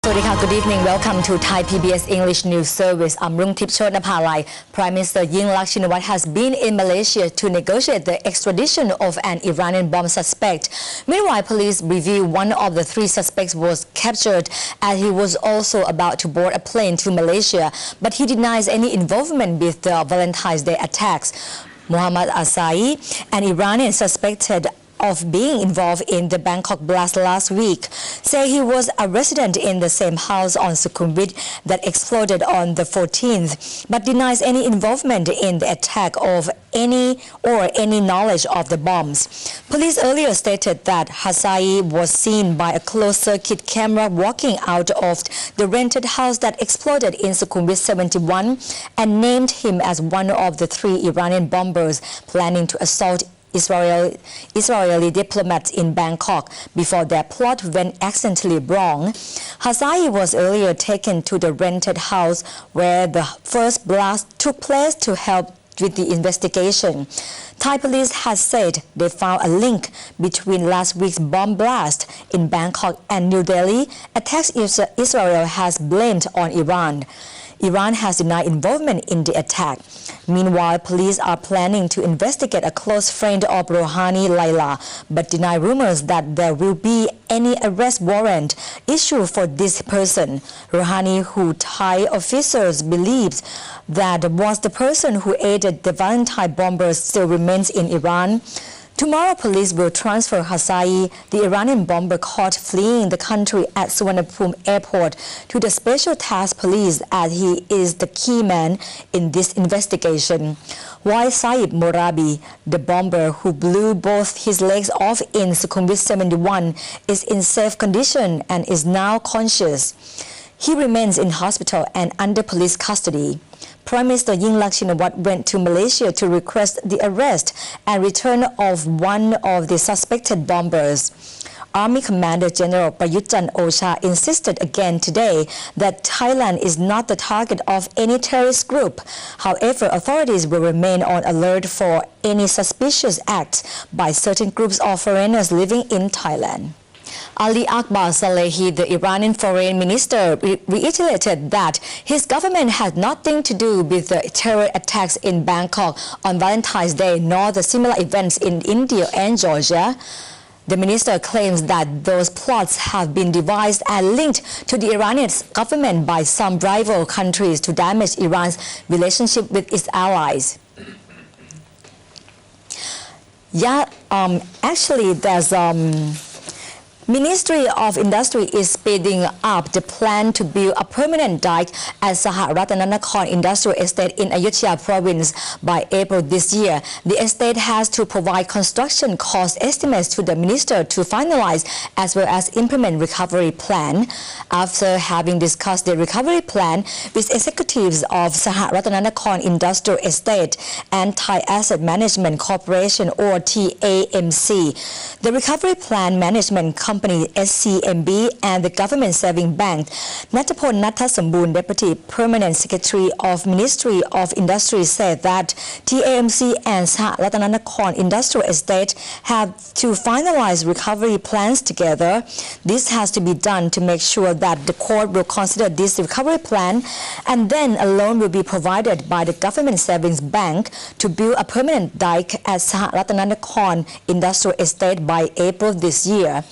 Good evening. Welcome to Thai PBS English News Service. I'm Rungtip Chotnapalai. Prime Minister Yingluck Shinawatra has been in Malaysia to negotiate the extradition of an Iranian bomb suspect. Meanwhile, police review one of the three suspects was captured as he was also about to board a plane to Malaysia, but he denies any involvement with the Valentine's Day attacks. Mohammad Asai, an Iranian suspected of being involved in the Bangkok blast last week, say he was a resident in the same house on Sukhumvit that exploded on the 14th, but denies any involvement in the attack of any knowledge of the bombs. Police earlier stated that Hasai was seen by a closed-circuit camera walking out of the rented house that exploded in Sukhumvit 71 and named him as one of the three Iranian bombers planning to assault Israeli diplomats in Bangkok before their plot went accidentally wrong. Hasai was earlier taken to the rented house where the first blast took place to help with the investigation. Thai police has said they found a link between last week's bomb blast in Bangkok and New Delhi, attacks Israel has blamed on Iran. Iran has denied involvement in the attack. Meanwhile, police are planning to investigate a close friend of Rouhani, Laila, but deny rumors that there will be any arrest warrant issued for this person. Rouhani, who Thai officials believe that was the person who aided the Valentine bombers, still remains in Iran. Tomorrow, police will transfer Hasai, the Iranian bomber caught fleeing the country at Suvarnabhumi airport, to the Special Task Police as he is the key man in this investigation. While Saib Morabi, the bomber who blew both his legs off in Sukhumvit 71, is in safe condition and is now conscious. He remains in hospital and under police custody. Prime Minister Yingluck Shinawatra went to Malaysia to request the arrest and return of one of the suspected bombers. Army Commander General Prayut Chan-o-cha insisted again today that Thailand is not the target of any terrorist group. However, authorities will remain on alert for any suspicious acts by certain groups of foreigners living in Thailand. Ali Akbar Salehi, the Iranian foreign minister, reiterated that his government had nothing to do with the terror attacks in Bangkok on Valentine's Day nor the similar events in India and Georgia. The minister claims that those plots have been devised and linked to the Iranian government by some rival countries to damage Iran's relationship with its allies. Actually, there's Ministry of Industry is speeding up the plan to build a permanent dike at Saharatnanakhon Industrial Estate in Ayutthaya Province by April this year. The estate has to provide construction cost estimates to the minister to finalize as well as implement recovery plan. After having discussed the recovery plan with executives of Saharatnanakhon Industrial Estate and Thai Asset Management Corporation or TAMC, the recovery plan management company SCMB and the Government Saving Bank, Natapon Nattasambun, Deputy Permanent Secretary of Ministry of Industry, said that TAMC and Saharatnanakhon Industrial Estate have to finalize recovery plans together. This has to be done to make sure that the court will consider this recovery plan, and then a loan will be provided by the Government Savings Bank to build a permanent dike at Saharatnanakhon Industrial Estate by April this year.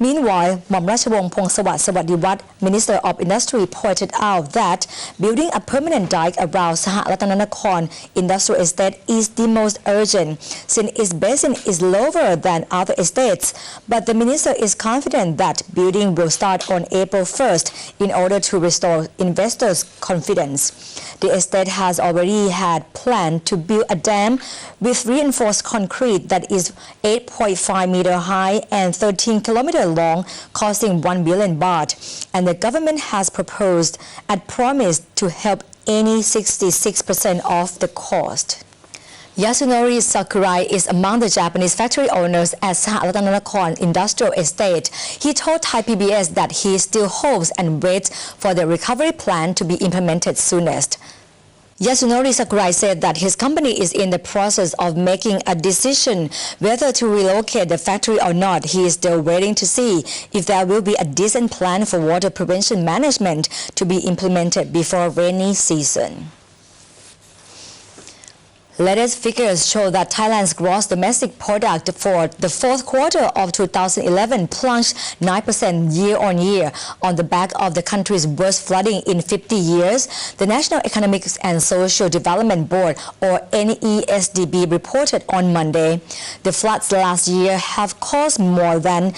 Meanwhile, Mom Rachawong Phongsawat Sawadiwat, Minister of Industry, pointed out that building a permanent dike around Saharatnanakhon Industrial Estate is the most urgent, since its basin is lower than other estates. But the minister is confident that building will start on April 1st in order to restore investors' confidence. The estate has already had planned to build a dam with reinforced concrete that is 8.5 meter high and 13 kilometers long, costing 1 billion baht, and the government has proposed and promised to help any 66% of the cost. Yasunori Sakurai is among the Japanese factory owners at Saharatnanakhon Industrial Estate. He told Thai PBS that he still hopes and waits for the recovery plan to be implemented soonest. Yasunori Sakurai said that his company is in the process of making a decision whether to relocate the factory or not. He is still waiting to see if there will be a decent plan for water prevention management to be implemented before rainy season. Latest figures show that Thailand's gross domestic product for the fourth quarter of 2011 plunged 9% year-on-year on the back of the country's worst flooding in 50 years. The National Economic and Social Development Board, or NESDB, reported on Monday. The floods last year have caused more than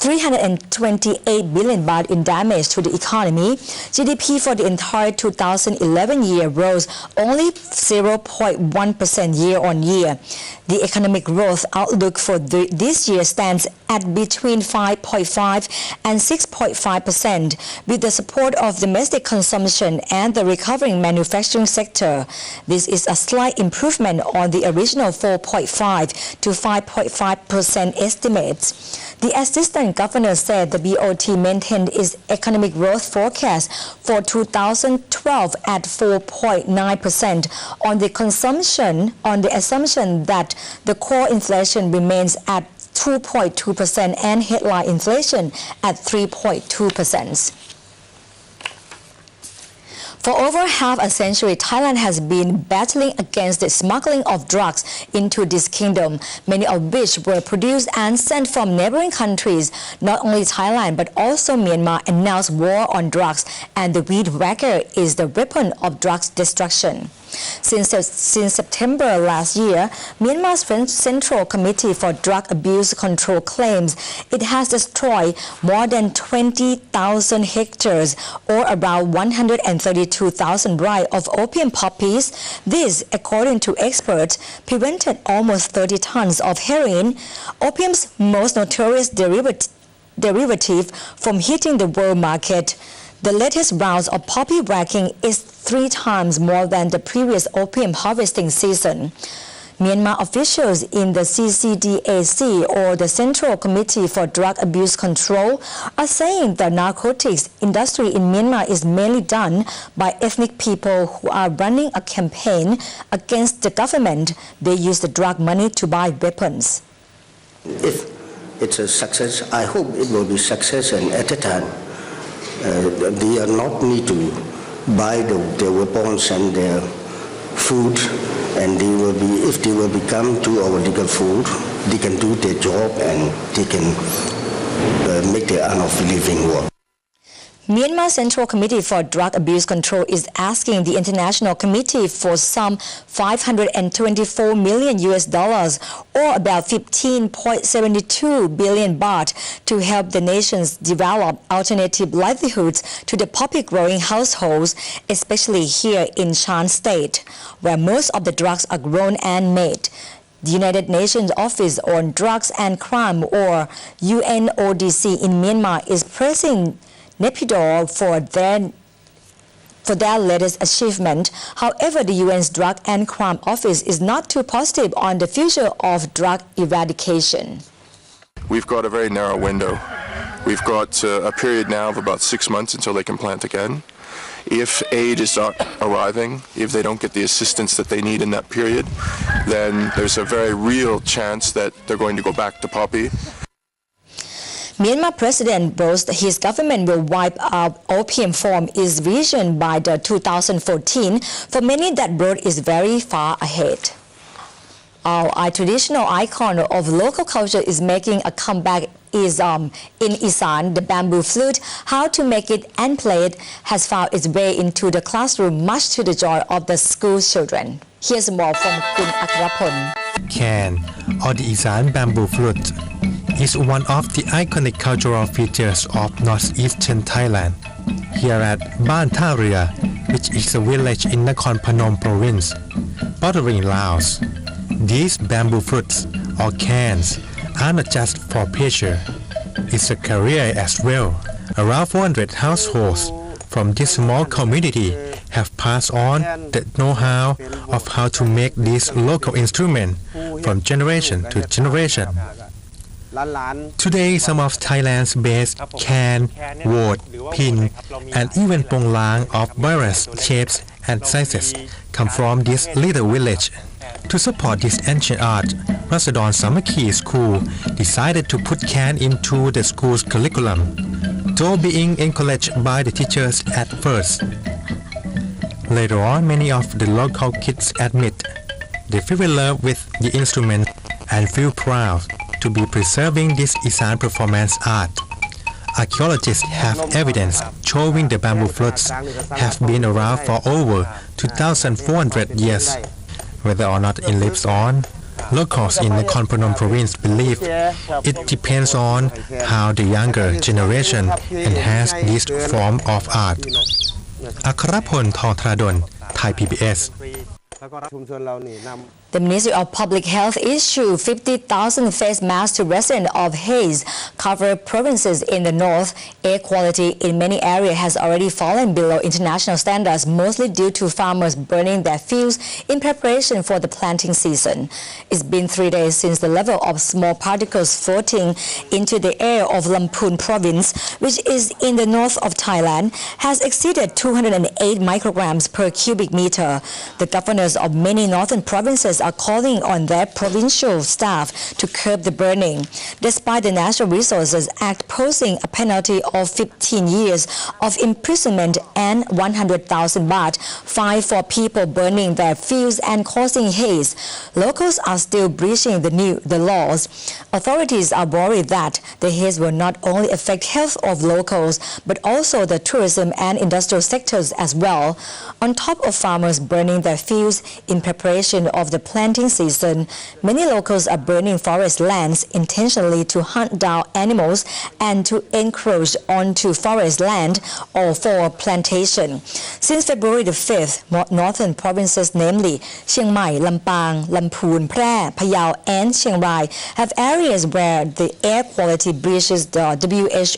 328 billion baht in damage to the economy. GDP for the entire 2011 year rose only 0.1% year-on-year. The economic growth outlook for this year stands at between 5.5 and 6.5%, with the support of domestic consumption and the recovering manufacturing sector. This is a slight improvement on the original 4.5 to 5.5% estimates. The assistant governor said the BOT maintained its economic growth forecast for 2012 at 4.9% on the assumption that the core inflation remains at 2.2% and headline inflation at 3.2%. For over half a century, Thailand has been battling against the smuggling of drugs into this kingdom, many of which were produced and sent from neighboring countries. Not only Thailand but also Myanmar announced war on drugs, and the weed whacker is the weapon of drugs destruction. Since September last year, Myanmar's Central Committee for Drug Abuse Control claims it has destroyed more than 20,000 hectares or around 132,000 rai of opium poppies. This, according to experts, prevented almost 30 tons of heroin, opium's most notorious derivative, from hitting the world market. The latest round of poppy whacking is 3 times more than the previous opium harvesting season. Myanmar officials in the CCDAC, or the Central Committee for Drug Abuse Control, are saying the narcotics industry in Myanmar is mainly done by ethnic people who are running a campaign against the government. They use the drug money to buy weapons. If it's a success, I hope it will be success, and at the time, they are not need to buy their weapons and their food, and they will be, if they will become to our legal food, they can do their job and they can make their unlawful living work. Myanmar Central Committee for Drug Abuse Control is asking the International Committee for some $524 million or about 15.72 billion baht to help the nations develop alternative livelihoods to the poppy growing households, especially here in Shan State, where most of the drugs are grown and made. The United Nations Office on Drugs and Crime, or UNODC, in Myanmar is praising Naypyidaw for their latest achievement. However, the UN's Drug and Crime Office is not too positive on the future of drug eradication. We've got a very narrow window. We've got a period now of about 6 months until they can plant again. If aid is not arriving, if they don't get the assistance that they need in that period, then there's a very real chance that they're going to go back to poppy. Myanmar President boasts his government will wipe out opium from its region by the 2014. For many, that road is very far ahead. Our traditional icon of local culture is making a comeback in Esan. The bamboo flute, how to make it and play it, has found its way into the classroom, much to the joy of the school children. Here's more from Kun Akrapon. Can, or the Esan bamboo flute, is one of the iconic cultural features of northeastern Thailand. Here at Ban Tha Ria, which is a village in Nakhon Phanom province, bordering Laos, these bamboo flutes or cans are not just for pleasure. It's a career as well. Around 400 households from this small community have passed on the know-how of how to make this local instrument from generation to generation. Today, some of Thailand's best can, wood, pin, and even ponglang of various shapes and sizes come from this little village. To support this ancient art, Rasadon Samaki School decided to put can into the school's curriculum, though being encouraged by the teachers at first. Later on, many of the local kids admit they feel in love with the instrument and feel proud to be preserving this Esan performance art. Archaeologists have evidence showing the bamboo flutes have been around for over 2,400 years. Whether or not it lives on, locals in the Khon Phanom province believe it depends on how the younger generation enhance this form of art. Akrapon Thongthradon, Thai PBS. The Ministry of Public Health issued 50,000 face masks to residents of haze-covered provinces in the north. Air quality in many areas has already fallen below international standards, mostly due to farmers burning their fields in preparation for the planting season. It's been 3 days since the level of small particles floating into the air of Lamphun province, which is in the north of Thailand, has exceeded 208 micrograms per cubic meter. The governors of many northern provinces are calling on their provincial staff to curb the burning, despite the Natural Resources Act posing a penalty of 15 years of imprisonment and 100,000 baht fine for people burning their fields and causing haze. Locals are still breaching the laws. Authorities are worried that the haze will not only affect health of locals, but also the tourism and industrial sectors as well. On top of farmers burning their fields in preparation of the planting season, many locals are burning forest lands intentionally to hunt down animals and to encroach onto forest land or for plantation. Since February the 5th, northern provinces, namely Chiang Mai, Lampang, Lamphun, Phrae, Phayao, and Chiang Rai, have areas where the air quality breaches the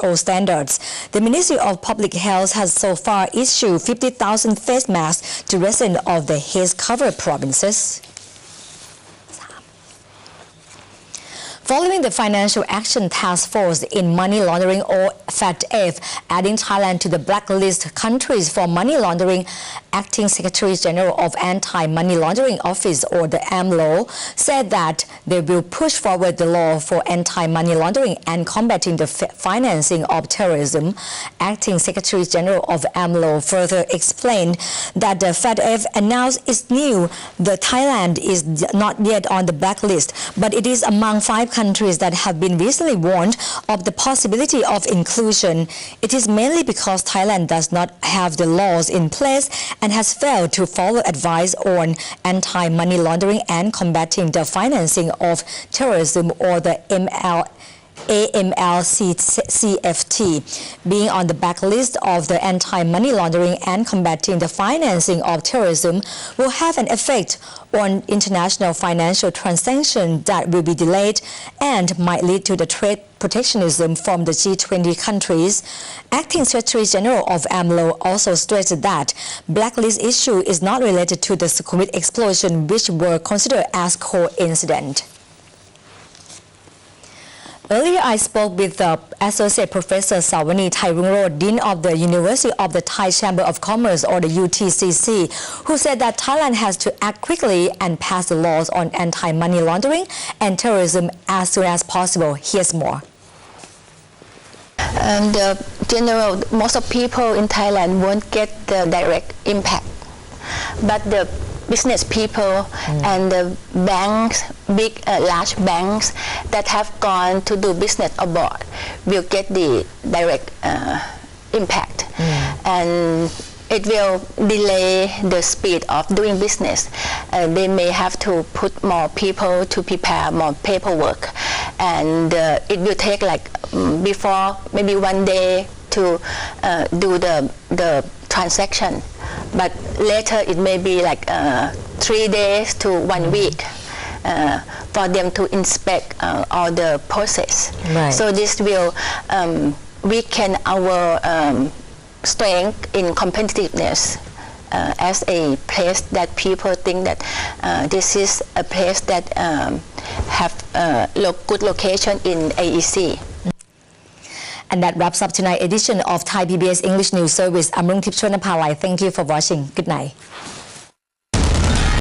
WHO standards. The Ministry of Public Health has so far issued 50,000 face masks to residents of the haze-covered provinces. Following the Financial Action Task Force in Money Laundering or FATF adding Thailand to the blacklist countries for money laundering, Acting Secretary General of Anti-Money Laundering Office or the AMLO said that they will push forward the law for anti-money laundering and combating the financing of terrorism. Acting Secretary General of AMLO further explained that the FATF announced it's new. The Thailand is not yet on the blacklist, but it is among 5 countries that have been recently warned of the possibility of inclusion. It is mainly because Thailand does not have the laws in place and has failed to follow advice on anti-money laundering and combating the financing of terrorism or the AML-CFT. Being on the backlist of the anti-money laundering and combating the financing of terrorism will have an effect on international financial transactions that will be delayed and might lead to the trade protectionism from the G20 countries. Acting Secretary General of AMLO also stressed that blacklist issue is not related to the Sukhumvit explosion, which were considered as coincident. Earlier, I spoke with Associate Professor Sawani Thairungrod, Dean of the University of the Thai Chamber of Commerce or the UTCC, who said that Thailand has to act quickly and pass the laws on anti-money laundering and terrorism as soon as possible. Here's more. And most of people in Thailand won't get the direct impact, but the business people and the banks, large banks that have gone to do business abroad will get the direct impact, and it will delay the speed of doing business. They may have to put more people to prepare more paperwork, and it will take like before maybe 1 day to do the transaction, but later it may be like 3 days to 1 week for them to inspect all the process. Right. So this will weaken our strength in competitiveness as a place that people think that this is a place that have good location in AEC. And that wraps up tonight's edition of Thai PBS English News Service. I'm Rung Tip Chonapalai. Thank you for watching. Good night.